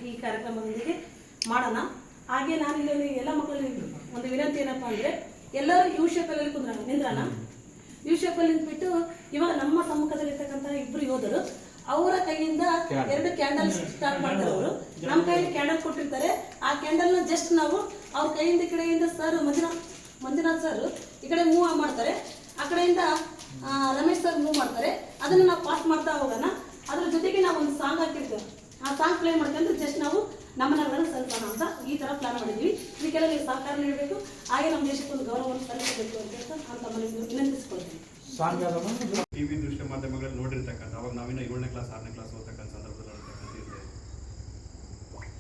ಈ ಕಾರ್ಯಕ್ರಮದೊಂದಿಗೆ ಮಾಡೋಣ. ಹಾಗೆ ನಾನು ಇಲ್ಲಿ ಎಲ್ಲ ಮಕ್ಕಳಲ್ಲಿ ಒಂದು ವಿನಂತಿ ಏನಪ್ಪ ಅಂದರೆ, ಎಲ್ಲರೂ ಯು ಶೇಪಲ್ಲಿ ನಿಂದ್ರಣ. ಯು ಶೇಪಲ್ಲಿ ನಿಂತ್ಬಿಟ್ಟು ಇವಾಗ ನಮ್ಮ ಸಮ್ಮುಖದಲ್ಲಿರ್ತಕ್ಕಂಥ ಇಬ್ಬರು ಯೋಧರು ಅವರ ಕೈಯಿಂದ 2 ಕ್ಯಾಂಡಲ್ ಸ್ಟಾರ್ಟ್ ಮಾಡ್ತಾರೆ. ಅವರು ನಮ್ಮ ಕೈಯಲ್ಲಿ ಕ್ಯಾಂಡಲ್ ಕೊಟ್ಟಿರ್ತಾರೆ. ಆ ಕ್ಯಾಂಡಲ್ನ ಜಸ್ಟ್ ನಾವು ಅವ್ರ ಕೈಯಿಂದ ಕಡೆಯಿಂದ ಸರ್ ಮಂಜುನಾಥ್ ಸರ್ ಈ ಕಡೆ ಮೂವ್ ಮಾಡ್ತಾರೆ, ಆ ಕಡೆಯಿಂದ ರಮೇಶ್ ಸರ್ ಮೂವ್ ಮಾಡ್ತಾರೆ. ಅದನ್ನು ನಾವು ಪಾಸ್ ಮಾಡ್ತಾ ಹೋಗೋಣ. ಅದ್ರ ಜೊತೆಗೆ ನಾವು ಒಂದು ಸಾಂಗ್ ಹಾಕಿರ್ತೇವೆ. ಆ ಸಾಂಗ್ ಪ್ಲೇ ಮಾಡ್ಕೊಂಡು ಜಸ್ಟ್ ನಾವು ನಮ್ಮನೆಲ್ಲರೂ ಸಲ್ಸೋಣ ಅಂತ ಈ ಥರ ಪ್ಲಾನ್ ಮಾಡಿದ್ವಿ. ಇದಕ್ಕೆಲ್ಲ ನೀವು ಸಹಕಾರ ನೀಡಬೇಕು, ಹಾಗೆ ನಮ್ಮ ದೇಶಕ್ಕೆ ಒಂದು ಗೌರವವನ್ನು ಸಲ್ಲಿಸಬೇಕು ಅಂತ ಮನೆಗೆ ವಿನಂತಿಸ್ಕೊಳ್ತೀನಿ. ಟಿವಿ ದೃಶ್ಯ ಮಾಧ್ಯಮಗಳಲ್ಲಿ ನೋಡಿರ್ತಕ್ಕಂಥ, ಅವಾಗ ನಾವಿನ್ನ 7ನೇ ಕ್ಲಾಸ್ 6ನೇ ಕ್ಲಾಸ್ ಓದ್ತಕ್ಕಂಥ ಸಂದರ್ಭದಲ್ಲಿ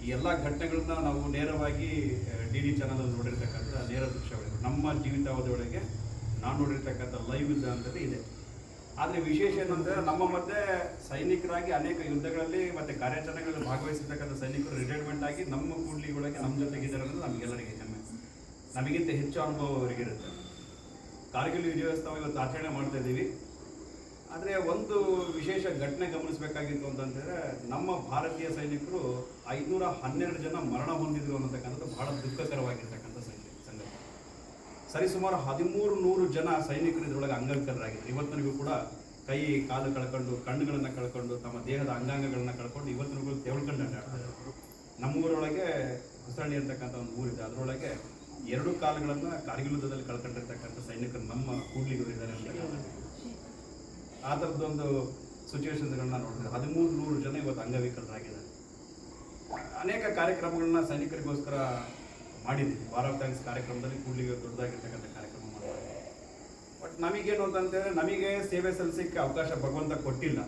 ಈ ಎಲ್ಲ ಘಟನೆಗಳನ್ನ ನಾವು ನೇರವಾಗಿ DD ಚಾನಲಲ್ಲಿ ನೋಡಿರ್ತಕ್ಕಂಥ ನೇರ ದೃಶ್ಯಗಳು ನಮ್ಮ ಜೀವಿತಾವಧಿಯೊಳಗೆ ನಾನು ನೋಡಿರ್ತಕ್ಕಂಥ ಲೈವ್ ಯುದ್ಧ ಇದೆ. ಆದರೆ ವಿಶೇಷ ಏನಂದರೆ, ನಮ್ಮ ಮಧ್ಯೆ ಸೈನಿಕರಾಗಿ ಅನೇಕ ಯುದ್ಧಗಳಲ್ಲಿ ಮತ್ತು ಕಾರ್ಯಾಚರಣೆಗಳಲ್ಲಿ ಭಾಗವಹಿಸಿರ್ತಕ್ಕಂಥ ಸೈನಿಕರು ರಿಟೈರ್ಮೆಂಟ್ ಆಗಿ ನಮ್ಮ ಕೂಡ್ಲಿಗಳೊಳಗೆ ನಮ್ಮ ಜೊತೆಗಿದ್ದಾರೆ ಅಂದರೆ ನಮಗೆಲ್ಲರಿಗೆ ಹೆಮ್ಮೆ. ನಮಗಿಂತ ಹೆಚ್ಚು ಅನುಭವ ಅವರಿಗಿರುತ್ತೆ. ಕಾರ್ಗಿಲ್ ವಿಜಯೋತ್ಸವ ಇವತ್ತು ಆಚರಣೆ ಮಾಡ್ತಾ ಇದ್ದೀವಿ. ಆದರೆ ಒಂದು ವಿಶೇಷ ಘಟನೆ ಗಮನಿಸಬೇಕಾಗಿತ್ತು ಅಂತಂದರೆ, ನಮ್ಮ ಭಾರತೀಯ ಸೈನಿಕರು 512 ಜನ ಮರಣ ಹೊಂದಿದ್ರು ಅನ್ನತಕ್ಕಂಥದ್ದು ಬಹಳ ದುಃಖಕರವಾಗಿರ್ತಕ್ಕಂಥ ಸಂಗತಿ. ಸರಿಸುಮಾರು 1300 ಜನ ಸೈನಿಕರು ಇದರೊಳಗೆ ಅಂಗವಿಕಲರಾಗಿದ್ದಾರೆ. ಇವತ್ತಿನಿಗೂ ಕೂಡ ಕೈ ಕಾಲು ಕಳ್ಕೊಂಡು, ಕಣ್ಣುಗಳನ್ನು ಕಳ್ಕೊಂಡು, ತಮ್ಮ ದೇಹದ ಅಂಗಾಂಗಗಳನ್ನ ಕಳ್ಕೊಂಡು ಇವತ್ತಿನಿಗೂ ತೆವಳ್ಕೊಂಡು ಅಡ್ಡಾಡ್ತಾರೆ. ನಮ್ಮೂರೊಳಗೆ ಹೊಸಳ್ಳಿ ಅಂತಕ್ಕಂಥ ಒಂದು ಊರಿದೆ, ಅದರೊಳಗೆ 2 ಕಾಲುಗಳನ್ನು ಕಾರ್ಗಿಲ್ ಯುದ್ಧದಲ್ಲಿ ಕಳ್ಕೊಂಡಿರ್ತಕ್ಕಂಥ ಸೈನಿಕರು ನಮ್ಮ ಕೂಡ್ಲಿಗರು ಇದ್ದಾರೆ ಅಂತ ಆ ಥರದ್ದೊಂದು ಸಿಚುವೇಶನ್ಸ್ಗಳನ್ನ ನೋಡಿದ್ರೆ 1300 ಜನ ಇವತ್ತು ಅಂಗವಿಕಲರಾಗಿದ್ದಾರೆ. ಅನೇಕ ಕಾರ್ಯಕ್ರಮಗಳನ್ನ ಸೈನಿಕರಿಗೋಸ್ಕರ ಮಾಡಿದ್ದೀವಿ. ವಾರ್ ಆಫ್ ಥ್ಯಾಂಕ್ಸ್ ಕಾರ್ಯಕ್ರಮದಲ್ಲಿ ಕೂಡ್ಲಿಗೆ ದೊಡ್ಡದಾಗಿರ್ತಕ್ಕಂಥ ಕಾರ್ಯಕ್ರಮ ಮಾಡ್ತಾರೆ. ಬಟ್ ನಮಗೇನು ಅಂತಂತೇಳಿದ್ರೆ, ನಮಗೆ ಸೇವೆ ಸಲ್ಲಿಸಲಿಕ್ಕೆ ಅವಕಾಶ ಭಗವಂತ ಕೊಟ್ಟಿಲ್ಲ.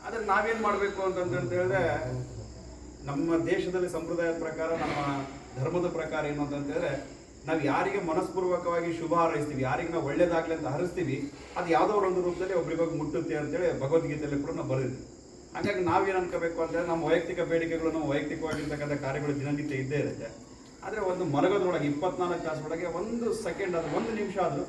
ಆದರೆ ನಾವೇನು ಮಾಡಬೇಕು ಅಂತಂತೇಳಿದ್ರೆ, ನಮ್ಮ ದೇಶದಲ್ಲಿ ಸಂಪ್ರದಾಯದ ಪ್ರಕಾರ, ನಮ್ಮ ಧರ್ಮದ ಪ್ರಕಾರ ಏನು ಅಂತಂತೇಳಿದ್ರೆ, ನಾವು ಯಾರಿಗೆ ಮನಸ್ಪೂರ್ವಕವಾಗಿ ಶುಭ ಹಾರೈಸ್ತೀವಿ, ಯಾರಿಗೆ ನಾವು ಒಳ್ಳೇದಾಗಲಿ ಅಂತ ಹರಿಸ್ತೀವಿ, ಅದು ಯಾವುದೋ ಒಂದು ರೂಪದಲ್ಲಿ ಒಬ್ರಿಗೋಗಿ ಮುಟ್ಟುತ್ತೆ ಅಂತೇಳಿ ಭಗವದ್ಗೀತೆಯಲ್ಲಿ ಕೂಡ ನಾವು ಬರೆದಿದ್ದೀವಿ. ಹಾಗಾಗಿ ನಾವೇನು ಅನ್ಕೋಬೇಕು ಅಂತೇಳಿ, ನಮ್ಮ ವೈಯಕ್ತಿಕ ಬೇಡಿಕೆಗಳು, ನಮ್ಮ ವೈಯಕ್ತಿಕವಾಗಿರ್ತಕ್ಕಂಥ ಕಾರ್ಯಗಳು ದಿನನಿತ್ಯ ಇದ್ದೇ ಇರುತ್ತೆ. ಆದರೆ ಒಂದು ಮಲಗೋದ್ರೊಳಗೆ 24 ತಾಸು ಒಳಗೆ 1 ಸೆಕೆಂಡ್ ಆದರೂ, 1 ನಿಮಿಷ ಆದರೂ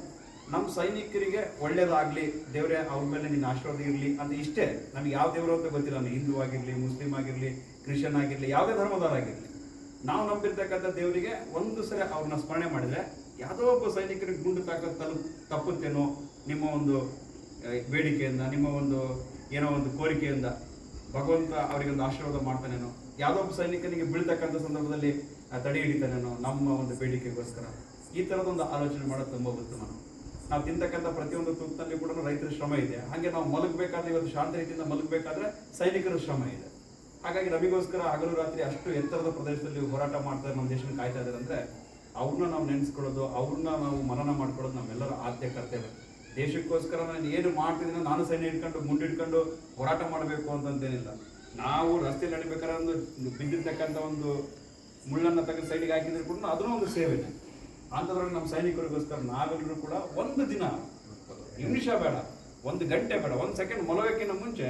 ನಮ್ಮ ಸೈನಿಕರಿಗೆ ಒಳ್ಳೇದಾಗಲಿ, ದೇವರೇ ಅವ್ರ ಮೇಲೆ ನಿನ್ನ ಆಶೀರ್ವಾದ ಇರಲಿ ಅಂತ ಇಷ್ಟೇ. ನಮ್ಗೆ ಯಾವ ದೇವರು ಅಂತ ಗೊತ್ತಿಲ್ಲ, ನಾನು ಹಿಂದೂ ಆಗಿರಲಿ, ಮುಸ್ಲಿಂ ಆಗಿರಲಿ, ಕ್ರಿಶ್ಚಿಯನ್ ಆಗಿರಲಿ, ಯಾವುದೇ ಧರ್ಮದವರಾಗಿರಲಿ, ನಾವು ನಂಬಿರ್ತಕ್ಕಂಥ ದೇವರಿಗೆ ಒಂದು ಸರಿ ಅವ್ರನ್ನ ಸ್ಮರಣೆ ಮಾಡಿದರೆ, ಯಾವುದೋ ಒಬ್ಬ ಸೈನಿಕರಿಗೆ ಗುಂಡು ತಪ್ಪುತ್ತೇನೋ ನಿಮ್ಮ ಒಂದು ಬೇಡಿಕೆಯಿಂದ, ನಿಮ್ಮ ಒಂದು ಏನೋ ಒಂದು ಕೋರಿಕೆಯಿಂದ ಭಗವಂತ ಅವರಿಗೊಂದು ಆಶೀರ್ವಾದ ಮಾಡ್ತಾನೇನೋ, ಯಾವುದೋ ಒಬ್ಬ ಸೈನಿಕನಿಗೆ ಬೀಳ್ತಕ್ಕಂಥ ಸಂದರ್ಭದಲ್ಲಿ ತಡೆ ಹಿಡಿತಾನೇನೋ ನಮ್ಮ ಒಂದು ಬೇಡಿಕೆಗೋಸ್ಕರ. ಈ ಥರದೊಂದು ಆಲೋಚನೆ ಮಾಡೋದು ತುಂಬ ಉತ್ತಮ. ನಾವು ತಿಂತಕ್ಕಂಥ ಪ್ರತಿಯೊಂದು ತುತ್ತಲ್ಲಿ ಕೂಡ ರೈತರ ಶ್ರಮ ಇದೆ. ಹಾಗೆ ನಾವು ಮಲಗಬೇಕಾದ್ರೆ, ಇವತ್ತು ಶಾಂತ ರೀತಿಯಿಂದ ಮಲಗಬೇಕಾದ್ರೆ ಸೈನಿಕರ ಶ್ರಮ ಇದೆ. ಹಾಗಾಗಿ ನಮಗೋಸ್ಕರ ಹಗಲು ರಾತ್ರಿ ಅಷ್ಟು ಎತ್ತರದ ಪ್ರದೇಶದಲ್ಲಿ ಹೋರಾಟ ಮಾಡ್ತಾರೆ, ನಮ್ಮ ದೇಶನ ಕಾಯ್ತಾ ಇದ್ದಾರೆ ಅಂದರೆ, ಅವ್ರನ್ನ ನಾವು ನೆನೆಸ್ಕೊಳ್ಳೋದು, ಅವ್ರನ್ನ ನಾವು ಮನನ ಮಾಡ್ಕೊಳ್ಳೋದು ನಮ್ಮೆಲ್ಲರ ಆದ್ಯ ಕರ್ತವ್ಯ. ದೇಶಕ್ಕೋಸ್ಕರ ನಾನು ಏನು ಮಾಡ್ತಿದ್ದೀನಿ, ನಾನು ಸೈನ್ಯ ಇಟ್ಕೊಂಡು ಮುಂದಿಟ್ಕೊಂಡು ಹೋರಾಟ ಮಾಡಬೇಕು ಅಂತಂತೇನಿಲ್ಲ. ನಾವು ರಸ್ತೆಯಲ್ಲಿ ನಡಿಬೇಕಾದ್ರೆ ಒಂದು ಬಿದ್ದಿರ್ತಕ್ಕಂಥ ಒಂದು ಮುಳ್ಳನ್ನು ತೆಗೆದು ಸೈಡಿಗೆ ಹಾಕಿದ್ರೆ ಕೂಡ ಅದನ್ನೂ ಒಂದು ಸೇವೆನೆ. ಅಂಥದ್ರಲ್ಲಿ ನಮ್ಮ ಸೈನಿಕರಿಗೋಸ್ಕರ ನಾವೆಲ್ಲರೂ ಕೂಡ ಒಂದು ದಿನ, ನಿಮಿಷ ಬೇಡ, 1 ಗಂಟೆ ಬೇಡ, 1 ಸೆಕೆಂಡ್ ಮಲಗೋಕ್ಕಿಂತ ಮುಂಚೆ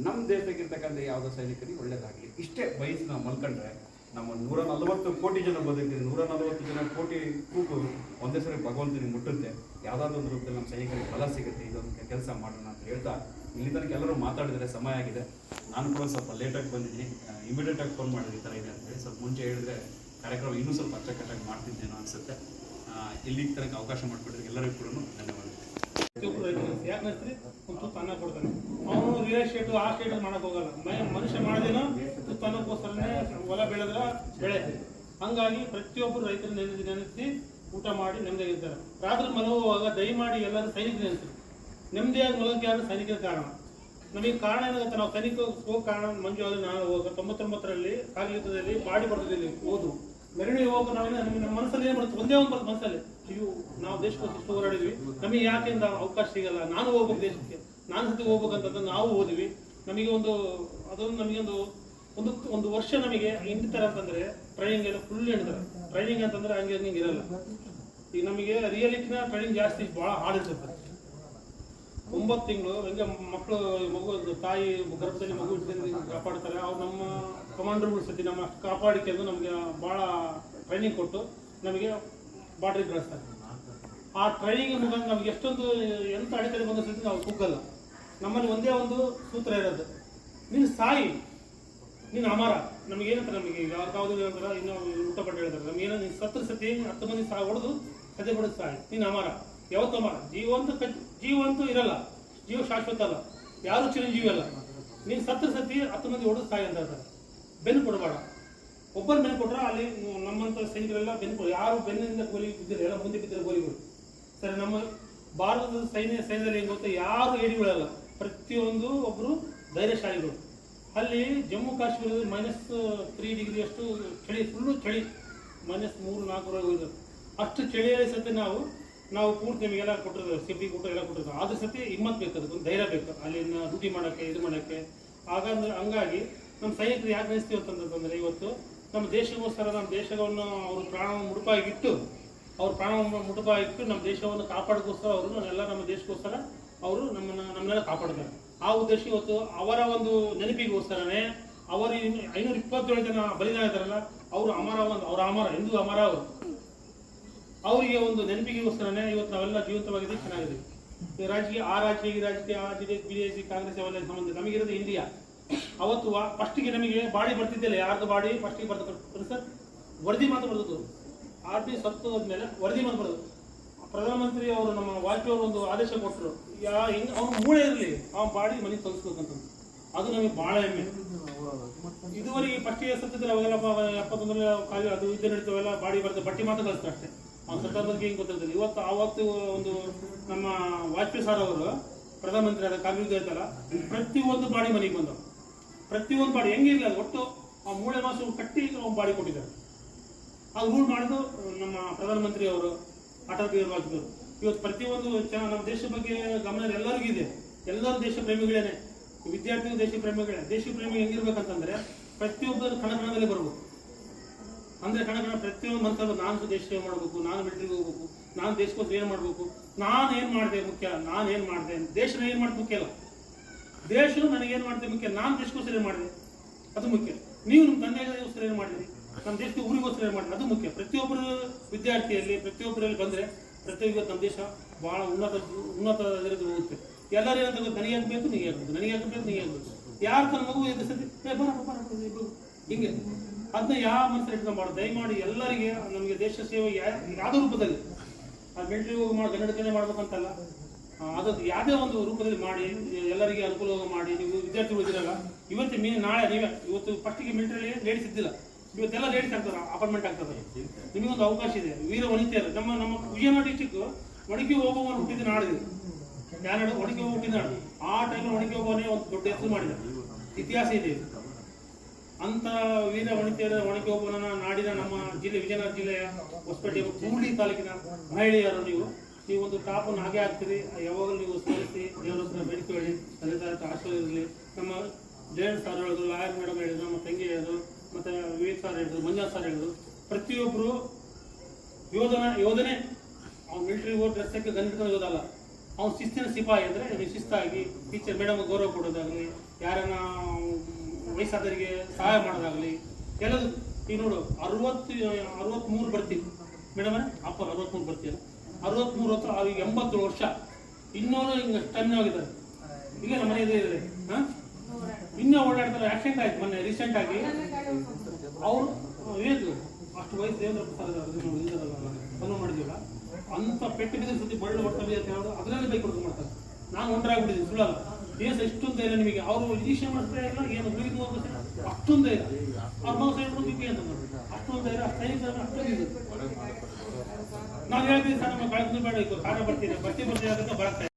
ನಮ್ಮ ದೇಶಕ್ಕಿರ್ತಕ್ಕಂಥ ಯಾವುದೋ ಸೈನಿಕರಿಗೆ ಒಳ್ಳೇದಾಗಲಿ ಇಷ್ಟೇ ಬಯಸಿ ನಾವು ಮಲ್ಕೊಂಡ್ರೆ, ನಮ್ಮ 140 ಕೋಟಿ ಜನ ಬದುಕಿದ್ರೆ 140 ಜನ ಕೋಟಿ ಕೂಗು ಒಂದೇ ಸರಿ ಭಗವಂತನಿಗೆ ಮುಟ್ಟುತ್ತೆ. ಯಾವುದಾದ್ರೂ ಒಂದು ರೂಪದಲ್ಲಿ ನಮ್ಮ ಸೈನಿಕರಿಗೆ ಬಲ ಸಿಗುತ್ತೆ. ಇದೊಂದು ಕೆಲಸ ಮಾಡೋಣ ಅಂತ ಹೇಳ್ತಾ, ಇಲ್ಲಿ ತನಕ ಎಲ್ಲರೂ ಮಾತಾಡಿದರೆ ಸಮಯ ಆಗಿದೆ. ನಾನು ಕೂಡ ಸ್ವಲ್ಪ ಲೇಟಾಗಿ ಬಂದಿದ್ದೀನಿ. ಇಮಿಡಿಯೇಟಾಗಿ ಫೋನ್ ಮಾಡಿದ್ರೆ ಈ ಥರ ಇದೆ ಅಂತೇಳಿ, ಸ್ವಲ್ಪ ಮುಂಚೆ ಹೇಳಿದ್ರೆ ಕಾರ್ಯಕ್ರಮ ಇನ್ನೂ ಸ್ವಲ್ಪ ಅಚ್ಚುಕಟ್ಟಾಗಿ ಮಾಡ್ತಿದ್ದೇನೋ ಅನಿಸುತ್ತೆ. ಇಲ್ಲಿಗೆ ತನಕ ಅವಕಾಶ ಮಾಡಿಕೊಟ್ಟಿದ್ರೆ ಎಲ್ಲರಿಗೂ ಕೂಡ ಧನ್ಯವಾದ. ಯಾಕೆ ನರ್ಸ್ರಿ ಒಂದು ತುತ್ತು ಅನ್ನ ಕೊಡ್ತಾನೆ, ಅವನು ರಿಯಲ್ ಎಸ್ಟೇಟು ಆ ಸ್ಟೇಟ್ ಮಾಡಕ್ ಹೋಗಲ್ಲ. ಮನುಷ್ಯ ಮಾಡೋದೇನೋ ತುತ್ತು ಅನ್ನಕ್ಕೋಸ್ಕರನೇ ಹೊಲ ಬೆಳೆದ್ರ ಬೆಳೆ. ಹಂಗಾಗಿ ಪ್ರತಿಯೊಬ್ಬರು ರೈತರು ನೆನೆಸಿ ಊಟ ಮಾಡಿ ನೆಮ್ಮದಿಯಾಗಿರ್ತಾರೆ. ರಾತ್ರಿ ಮಲಗುವಾಗ ದಯಮಾಡಿ ಎಲ್ಲರೂ ಸೈನಿಕರು ನೆನೆಸ್ತಾರೆ. ನೆಮ್ಮದಿಯಾಗಿ ಮಲಗಕ್ಕೆ ಯಾರು ಸೈನಿಕರ ಕಾರಣ. ನಮಗೆ ಕಾರಣ ಏನಾಗುತ್ತೆ, ನಾವು ಸೈನಿಕ ಹೋಗಿ ಕಾರಣ ಮಂಜು ಆದ್ರೆ ನಾನು 99ರಲ್ಲಿ ಕಾರ್ಗಿಲ್ ಯುದ್ಧದಲ್ಲಿ ಬಾಡಿ ಬರ್ತಿದ್ದೀವಿ. ಓದು ಮೆರವಣಿಗೆ ಹೋಗಿ ನಾವು ನಮ್ಮ ಮನಸ್ಸಲ್ಲಿ ಏನು ಬರುತ್ತೆ, ಒಂದೇ ಒಂದು ಬರುತ್ತೆ ಮನಸ್ಸಲ್ಲಿ, ಅಯ್ಯೋ ನಾವು ದೇಶಕ್ಕೋಸ್ಕರ ಇಷ್ಟು ಹೋರಾಡಿದ್ವಿ, ನಮಗೆ ಯಾಕೆಂದ ಅವಕಾಶ ಸಿಗಲ್ಲ, ನಾನು ಹೋಗ್ಬೇಕು ದೇಶಕ್ಕೆ, ನಾನು ಸತಿ ಹೋಗ್ಬೇಕಂತಂದ್ರೆ ನಾವು ಓದಿವಿ. ನಮಗೆ ಅದೊಂದು ನಮಗೆ ಒಂದು ವರ್ಷ ನಮಗೆ ಹಿಂಡ್ತಾರೆ ಅಂತಂದ್ರೆ ಟ್ರೈನಿಂಗ್ ಎಲ್ಲ ಫುಲ್ ಹಿಡಿತಾರೆ. ಟ್ರೈನಿಂಗ್ ಅಂತಂದ್ರೆ ಹಂಗೆ ಇರಲ್ಲ. ಈಗ ನಮಗೆ ರಿಯಾಲಿಟಿನ ಟ್ರೈನಿಂಗ್ ಜಾಸ್ತಿ ಭಾಳ ಹಾರ್ಡ್ ಇರ್ತದೆ. 9 ತಿಂಗಳು ಹಂಗೆ ಮಕ್ಕಳು ಮಗು ತಾಯಿ ಗರ್ಭದಲ್ಲಿ ಮಗು ಕಾಪಾಡ್ತಾರೆ. ಅವ್ರು ನಮ್ಮ ಕಮಾಂಡರ್ಗಳು ಸತಿ ನಮ್ಮ ಕಾಪಾಡಿಕೊಂಡು ನಮಗೆ ಭಾಳ ಟ್ರೈನಿಂಗ್ ಕೊಟ್ಟು ನಮಗೆ ಬಾರ್ಡ್ರಿಗೆ ಕಳಿಸ್ತಾರೆ. ಆ ಟ್ರೈನಿಂಗ್ ಮುಖಾಂತರ ನಮ್ಗೆ ಎಷ್ಟೊಂದು ಎಂಥ ಅಡೆತಡೆ ಬಂದ ಸತಿ ನಾವು ಕುಗ್ಗಲ್ಲ. ನಮ್ಮಲ್ಲಿ ಒಂದೇ ಒಂದು ಸೂತ್ರ ಇರೋದು, ನೀನು ಸಾಯಿ, ನೀನು ಅಮರ, ನಮಗೆ ಏನಂತಾರೆ, ನಮಗೆ ಯಾವ್ದು ಏನಂತಾರೆ, ಇನ್ನೂ ಊಟಪಟ್ಟು ಹೇಳ್ತಾರೆ, ನಮ್ಗೆ ಏನೋ ನೀನು 10 ಸತಿ 10 ಮಂದಿ ಸಹ ಹೊಡೆದು ಸದ್ಯ ಬಡಿದು ಸಾಯಿ, ನೀನು ಅಮರ. ಯಾವತ್ತು ಅಮರ? ಜೀವಂತೂ ಇರಲ್ಲ, ಜೀವ ಶಾಶ್ವತ ಅಲ್ಲ, ಯಾರು ಚಿರಂಜೀವಿ ಅಲ್ಲ. ನೀನು 10 ಸತಿ 10 ಮಂದಿ ಹೊಡೆದು ಸಾಯಿ ಅಂತ ಹೇಳ್ತಾರೆ. ಬೆನ್ನು ಕೊಡಬೇಡ. ಒಬ್ಬರು ಬೆನ್ನು ಕೊಟ್ರೆ ಅಲ್ಲಿ ನಮ್ಮಂಥ ಸೈನಿಕರೆಲ್ಲ ಬೆನ್ನು ಕೊಡ, ಯಾರು ಬೆನ್ನಿಂದ ಗೋಲಿ ಬಿದ್ದಿಲ್ಲ, ಎಲ್ಲ ಮುಂದೆ ಬಿದ್ದಿರೋ ಗೋಲಿಗಳು. ಸರಿ, ನಮ್ಮ ಭಾರತದ ಸೈನ್ಯದಲ್ಲಿ ಹೆಂಗೆ ಗೊತ್ತಾ, ಯಾರು ಏಡಿಗಳಲ್ಲ, ಪ್ರತಿಯೊಂದು ಒಬ್ಬರು ಧೈರ್ಯಶಾಲಿಗಳು. ಅಲ್ಲಿ ಜಮ್ಮು ಕಾಶ್ಮೀರದ -3 ಡಿಗ್ರಿ ಅಷ್ಟು ಚಳಿ, ಫುಲ್ಲು ಚಳಿ, -3-4 ಹೋಗಿದ್ರು. ಅಷ್ಟು ಚಳಿಯಲ್ಲಿ ಸತಿ ನಾವು ಪೂರ್ತಿ ನಮಗೆಲ್ಲ ಕೊಟ್ಟಿರೋದು, ಸಿಬ್ಬಿ ಊಟ ಎಲ್ಲ ಕೊಟ್ಟಿರೋದು. ಆದ್ರೆ ಸತಿ ಹಿಮ್ಮತ್ ಬೇಕು, ಅದಕ್ಕೊಂದು ಧೈರ್ಯ ಬೇಕು, ಅಲ್ಲಿನ ಡ್ಯೂಟಿ ಮಾಡೋಕ್ಕೆ, ಇದು ಮಾಡೋಕ್ಕೆ. ಹಂಗಾಗಿ ನಮ್ಮ ಸೈನಿಕರು ಯಾಕೆ ನೆನೆಸ್ತೀವಿ ಅಂತಂದ್ರೆ, ಇವತ್ತು ನಮ್ಮ ದೇಶಕ್ಕೋಸ್ಕರ, ನಮ್ಮ ದೇಶವನ್ನು ಅವರು ಪ್ರಾಣವನ್ನು ಮುಡುಪಾಗಿಟ್ಟು ನಮ್ಮ ದೇಶವನ್ನು ಕಾಪಾಡೋಕ್ಕೋಸ್ಕರ ನಮ್ಮ ದೇಶಕ್ಕೋಸ್ಕರ ಅವರು ನಮ್ಮನ್ನೆಲ್ಲ ಕಾಪಾಡ್ತಾರೆ. ಆ ಉದ್ದೇಶ ಇವತ್ತು ಅವರ ಒಂದು ನೆನಪಿಗೋಸ್ಕರನೇ ಅವರು 527 ಜನ ಬಲಿದಾನ ಇದ್ದಾರಲ್ಲ, ಅವರು ಅಮರ, ಎಂದೂ ಅಮರ ಅವರು. ಅವರಿಗೆ ಒಂದು ನೆನಪಿಗೋಸ್ಕರನೇ ಇವತ್ತು ನಾವೆಲ್ಲ ಜೀವಂತವಾಗಿದ್ದೀವಿ, ಚೆನ್ನಾಗಿದ್ದೀವಿ. ಈ ರಾಜಕೀಯ, ಈ ರಾಜಕೀಯ BJP ಕಾಂಗ್ರೆಸ್ ಅವೆಲ್ಲ ಸಂಬಂಧ, ನಮಗಿರೋದು ಇಂಡಿಯಾ. ಅವತ್ತು ಫಸ್ಟಿಗೆ ನಮಗೆ ಬಾಡಿ ಬರ್ತಿದ್ದಿಲ್ಲ, ಯಾರ್ದು ಬಾಡಿ ಫಸ್ಟಿಗೆ ಬರ್ತದೆ ಸರ್, ವರದಿ ಮಾತ್ರ ಬರ್ತದ್ದು. ಆರ್ಟಿ ಸತ್ತು ಹೋದ್ಮೇಲೆ ವರದಿ ಮಾತ್ರ ಬರೋದು. ಪ್ರಧಾನಮಂತ್ರಿ ಅವರು, ನಮ್ಮ ವಾಜಪೇಯಿ ಅವರು ಒಂದು ಆದೇಶ ಕೊಟ್ಟರು, ಅವ್ನು ಮೂಳೆ ಇರಲಿ, ಅವ್ನ ಬಾಡಿ ಮನೆಗೆ ತಲುಪಿಸ್ಬೇಕಂತ. ಅದು ನಮಗೆ ಬಹಳ ಹೆಮ್ಮೆ. ಇದುವರೆಗೆ ಫಸ್ಟಿಗೆ ಸತ್ತಿದ್ರೆ ಅವಾಗೆಲ್ಲ 71 ಅದು ಇದು ನಡೀತಾವೆಲ್ಲ, ಬಾಡಿ ಬರ್ತದೆ, ಬಟ್ಟೆ ಮಾತ್ರ ಕಳಿಸ್ತಾರೆ ಅಷ್ಟೇ. ಅವ್ನ ಸರ್ಕಾರ ಬಗ್ಗೆ ಹಿಂಗೆ ಗೊತ್ತಿರ್ತದೆ. ಆವತ್ತು ಒಂದು ನಮ್ಮ ವಾಜಪೇಯಿ ಸರ್ ಅವರು ಪ್ರಧಾನಮಂತ್ರಿ ಆದ ಕಾಂಗ್ರೆಸ್ ಆಯ್ತಲ್ಲ, ಪ್ರತಿಯೊಂದು ಬಾಡಿ ಮನೆಗೆ ಬಂದವು. ಪ್ರತಿಯೊಂದು ಬಾಡಿ ಹೆಂಗಿರಲಿ, ಅದು ಒಟ್ಟು ಆ ಮೂಳೆ ಮಾಸು ಕಟ್ಟಿ ಅವ್ನು ಬಾಡಿ ಕೊಟ್ಟಿದ್ದಾರೆ. ಅದು ರೂಲ್ ಮಾಡಿದ್ದು ನಮ್ಮ ಪ್ರಧಾನಮಂತ್ರಿ ಅವರು, ಅಟಲ್ ಬಿಹಾರಿ ವಾಜಪೇಯಿ. ಇವತ್ತು ಪ್ರತಿಯೊಂದು ನಮ್ಮ ದೇಶದ ಬಗ್ಗೆ ಗಮನ ಎಲ್ಲರಿಗೂ ಇದೆ. ಎಲ್ಲರೂ ದೇಶ ಪ್ರೇಮಿಗಳೇನೆ, ವಿದ್ಯಾರ್ಥಿಗಳು ದೇಶ ಪ್ರೇಮಿಗಳೇ. ದೇಶ ಪ್ರೇಮಿ ಹೆಂಗಿರ್ಬೇಕಂತಂದ್ರೆ ಪ್ರತಿಯೊಬ್ಬರು ಕಣಕಣದಲ್ಲಿ ಬರಬೇಕು. ಅಂದ್ರೆ ಕಣಕಣ ಪ್ರತಿಯೊಂದು ಮನಸ್ಸಲ್ಲಿ ನಾನು ದೇಶ ಸೇವೆ ಮಾಡಬೇಕು, ನಾನು ಮಿಲಿಟರಿಗೆ ಹೋಗ್ಬೇಕು, ನಾನು ದೇಶಕ್ಕೋಸ್ಕರ ಏನು ಮಾಡಬೇಕು, ನಾನು ಏನು ಮಾಡಿದೆ ಮುಖ್ಯ, ನಾನು ಏನು ಮಾಡಿದೆ, ದೇಶನ ಏನು ಮಾಡಿದೆ ಮುಖ್ಯ ಅಲ್ಲ, ದೇಶ ನನಗೇನು ಮಾಡಿದೆ ಮುಖ್ಯ, ನಾನು ದೇಶಕ್ಕೋಸ್ಕರ ಏನು ಮಾಡಿದೆ ಅದು ಮುಖ್ಯ. ನೀವು ನಿಮ್ಮ ತಂದೆಗೋಸ್ಕರ ಏನು ಮಾಡಿದ್ರಿ, ನಮ್ಮ ದೇಶದ ಊರಿಗೋಸ್ಕರ ಏನು ಮಾಡಿದೆ ಅದು ಮುಖ್ಯ. ಪ್ರತಿಯೊಬ್ಬರು ವಿದ್ಯಾರ್ಥಿಯಲ್ಲಿ ಪ್ರತಿಯೊಬ್ಬರಲ್ಲಿ ಬಂದರೆ ಪ್ರತಿಯೊಬ್ಬರು ನಮ್ಮ ದೇಶ ಭಾಳ ಉನ್ನತ ಇದರಲ್ಲಿ ಹೋಗುತ್ತೆ. ಎಲ್ಲರೂ ಏನಂತ ನನಗೆ ಆಗಬೇಕು, ನೀಗೆ ಆಗಬೇಕು, ನನಗೆ ಆಗಬೇಕು, ನೀಗೆ ಆಗಬೇಕು. ಯಾರು ತನ್ನ ಮಗು ಎದುರಿಸತಿ ಹಿಂಗೆ ಅದನ್ನ ಯಾವ ಮನಸ್ಸಲ್ಲಿ ಇಟ್ಕೊಂಡ್ಬಾರ್ದು. ದಯಮಾಡಿ ಎಲ್ಲರಿಗೆ ನಮಗೆ ದೇಶ ಸೇವೆ ಯಾವುದೇ ರೂಪದಲ್ಲಿ, ಅದು ಮಿಲಿಟರಿ ಹೋಗಿ ಮಾಡಿ ಗನ್ನಡತನೆ ಮಾಡ್ಬೇಕಂತಲ್ಲ, ಅದು ಯಾವುದೇ ಒಂದು ರೂಪದಲ್ಲಿ ಮಾಡಿ ಎಲ್ಲರಿಗೆ ಅನುಕೂಲವಾಗಿ ಮಾಡಿ. ನೀವು ವಿದ್ಯಾರ್ಥಿಗಳು ಇದ್ದೀರಲ್ಲ, ಇವತ್ತು ನಾಳೆ ನೀವೇ ಇವತ್ತು ಫಸ್ಟಿಗೆ ಮಿಲಿಟರಿಯಲ್ಲಿ ಲೇಡೀಸ್ ಇದ್ದಿಲ್ಲ, ಇವತ್ತೆಲ್ಲ ಲೇಡೀಸ್ ಆಗ್ತಾರೆ, ಅಪಾಯಿಂಟ್ಮೆಂಟ್ ಆಗ್ತದೆ. ನಿಮಗೊಂದು ಅವಕಾಶ ಇದೆ. ವೀರ ವನಿತೆಯರು ನಮ್ಮ ವಿಜಯನಗರ ಡಿಸ್ಟಿಕ್ ಒಣಗಿ ಹೋಗುವವನು ಹುಟ್ಟಿದ ನಾಡಿದೆ. ಯಾರು ಒಣಗಿ ಹೋಗಿ ಹುಟ್ಟಿದ ನಾಡು. ಆ ಟೈಮಲ್ಲಿ ಒಣಗಿ ಹೋಗುವವನೇ ಒಂದು ದೊಡ್ಡ ಹೆಸರು ಮಾಡಿದ ಇತಿಹಾಸ ಇದೆ. ಅಂತ ವೀರ ವನಿತೆಯರ ಒಣಗಿ ಹೋಗುವನ ನಾಡಿನ ನಮ್ಮ ಜಿಲ್ಲೆ ವಿಜಯನಗರ ಜಿಲ್ಲೆಯ ಹೊಸಪೇಟೆ ಕೂಡ್ಲಿ ತಾಲೂಕಿನ ಮಹಿಳೆಯರು ನೀವು ಒಂದು ಟಾಪನ್ನು ಹಾಗೆ ಹಾಕ್ತೀರಿ. ಯಾವಾಗಲೂ ನೀವು ಸ್ಮರಿಸಿ ದೇವರ ಹತ್ರ ಬೇಡಿಕೆ ಹೇಳಿ, ತಂದೆ ತಾಯಿ ಆಶೀರ್ವಾದ ಇರಲಿ. ನಮ್ಮ ಜಯಂತ್ ಸರ್ ಹೇಳಿದ್ರು, ಲಾಯರ್ ಮೇಡಮ್ ಹೇಳಿದ್ರು, ನಮ್ಮ ತಂಗಿ ಹೇಳಿದ್ರು, ಮತ್ತೆ ವಿವೇಕ್ ಸರ್ ಹೇಳಿದ್ರು, ಮಂಜಾತ್ ಸರ್ ಹೇಳಿದ್ರು. ಪ್ರತಿಯೊಬ್ಬರು ಯೋಧನೆ. ಅವ್ನು ಮಿಲಿಟರಿ ಹೋಗಿ ಡ್ರೆಸ್ಸಕ್ಕೆ ಗಂಡಿಟ್ಕೊಂಡು ಯೋಧ ಅಲ್ಲ, ಅವ್ನು ಶಿಸ್ತಿನ ಸಿಪಾಯಿ. ಅಂದರೆ ನೀವು ಶಿಸ್ತಾಗಿ ಟೀಚರ್ ಮೇಡಮ್ ಗೌರವ ಕೊಡೋದಾಗಲಿ, ಯಾರನ್ನ ವಯಸ್ಸಾದವರಿಗೆ ಸಹಾಯ ಮಾಡೋದಾಗಲಿ, ಎಲ್ಲದು. ಈಗ ನೋಡು 63 ಬರ್ತೀವಿ ಮೇಡಮ್, ಅಪ್ಪ 63 ಬರ್ತೀವಿ, 63 ಹೊತ್ತು ಅವ್ರಿಗೆ 87 ವರ್ಷ, ಇನ್ನೂರು ಹಿಂಗೆ ಸ್ಟೆಮಿನ ಆಗಿದ್ದಾರೆ. ಈಗ ನಮ್ಮ ಮನೆ ಇದೆ ಹಾಂ, ಇನ್ನೂ ಓಡಾಡ್ತಾರೆ. ಆಕ್ಸಿಡೆಂಟ್ ಆಯ್ತು ಮೊನ್ನೆ ರೀಸೆಂಟ್ ಆಗಿ. ಅವರು ಏನು ಅಷ್ಟು ವಯಸ್ಸು ದೇವೇಂದ್ರ ಪ್ರಸಾದ್ ಫೋನ್ ಮಾಡಿದ್ದೀವಲ್ಲ, ಅಂತ ಪೆಟ್ಟು ಬಿದ್ದ ಸತಿ ಬಳ್ಳು ಹೊಟ್ಟೆ ಅಂತ ಹೇಳೋದು, ಅದರಲ್ಲಿ ಬೈಕ್ ಕೊಡ್ಕೊಂಡು ಮಾಡ್ತಾರೆ. ನಾನು ಒಂಟರಾಗ್ಬಿಟ್ಟಿದ್ದೀನಿ, ಸುಳ್ಳಲ್ಲ. ದೇಶ ಎಷ್ಟೊಂದು ಧೈರ್ಯ ನಿಮಗೆ. ಅವರು ರಿಜಿಸ್ಟ್ರೇಷನ್ ಮಾಡ್ತಾರೆ ಇಲ್ಲ, ಏನು ಗುರಿಗೆ ಹೋಗುತ್ತೆ, ಅಷ್ಟೊಂದು ಧೈರ್ಯ. ಅವ್ರ ಮಗ ಸೈಡ್ BP ಅಂತ ನೋಡಿ, ಅಷ್ಟೊಂದು ಧೈರ್ಯ, ಅಷ್ಟೊಂದು ಇದೆ. ನಾವು ಹೇಳ್ತೀವಿ ಸರ್, ನಮ್ಮ ಕಾಳಜಿ ಬೇಡ, ಕಾರ್ಯ ಬರ್ತೀನಿ, ಬರ್ತಿ ಆಗುತ್ತೆ ಬರತ್ತೆ.